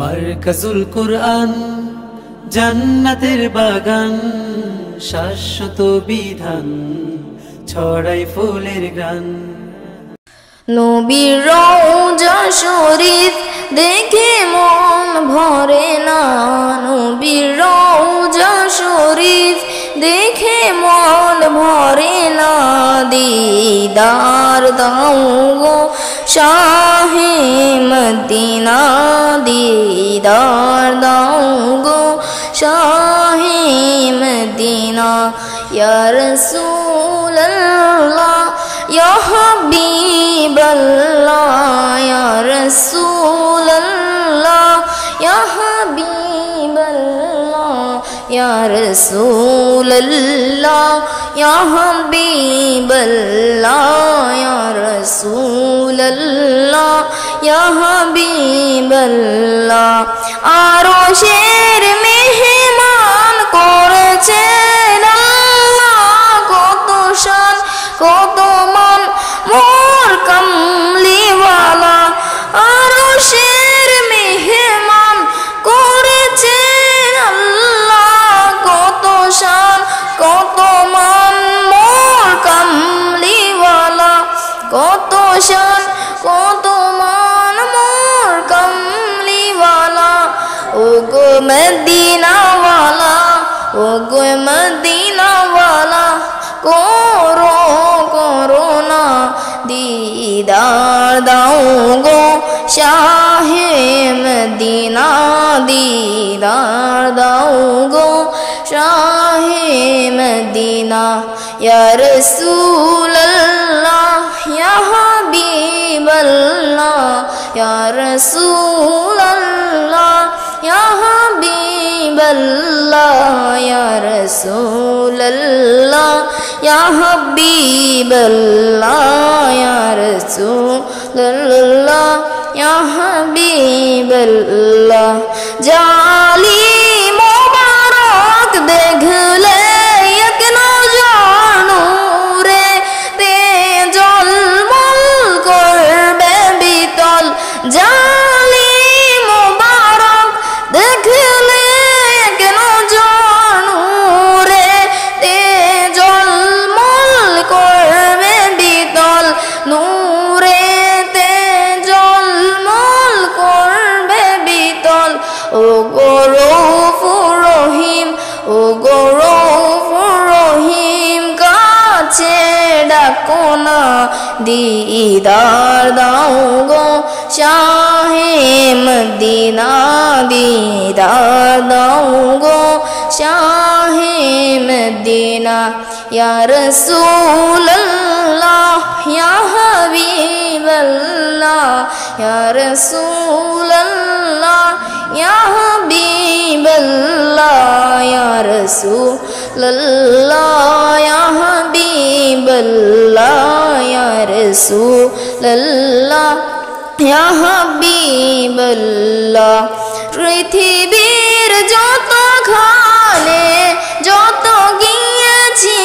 মারকাজুল কুরআন জান্নাতের বাগান, শাশ্বত বিধান ছড়াই ফুলের গান। নবীর রওজা শরীফ দেখে মন ভরে না, নবীর রওজা শরীফ দেখে মন ভরে না। দিদার দাও গো শাহে মদিনা, দিদার দাও গো শাহে মদিনা। ইয়া রাসূলুল্লাহ ইয়া হাবিবাল্লাহ, ইয়া রাসূলুল্লাহ ইয়া হাবিবাল্লাহ, ইয়া রাসূলুল্লাহ ইয়া হাবিবাল্লাহ, ইয়া রাসূলুল্লাহ ইয়া হাবিবাল্লাহ। আরশের মেহমান করেছেন আল্লাহ, কত শান কত মান মোর কামলিওয়ালা। আরশের মেহমান করেছেন আল্লাহ, কত শান কত মান মোর কামলিওয়ালা, কত শান কত মান মোর কামলিওয়ালা। ও গো মদিনাওয়ালা, ও গো মদিনাওয়ালা, করো করোনা দিদার দাও গো শাহে মদিনা, দিদার দাও গো শাহে মদিনা। ইয়া রাসূলুল্লাহ ইয়া হাবিবাল্লাহ, ইয়া রাসূলুল্লাহ ইয়া হাবিবাল্লাহ, ইয়া রাসূলুল্লাহ ইয়া হাবিবাল্লাহ, ইয়া রাসূলুল্লাহ ইয়া হাবিবাল্লাহ। জালি মোবারক দেখলে এক নজর নূরে তে জলমল করবে বিতল। জালি মোবারক দেখলে এক নজর নূরে তে জলমল করবে বিতল, নূরে তে জলমল করবে বিতল। ও গো রউফুর রহিম, ও গো রউফুর রহিম, কাছে ডাকো না দিদার দাও গো শাহে মদিনা, দিদার দাও গো শাহে মদিনা। ইয়া রাসূলুল্লাহ ইয়া হাবিবাল্লাহ, ইয়া রাসূলুল্লাহ ইয়া হাবিবাল্লাহ, ইয়া রাসূলুল্লাহ ইয়া হাবিবাল্লাহ, ইয়া রাসূলুল্লাহ ইয়া হাবিবাল্লাহ। পৃথিবীর যত খানে যত গিয়েছি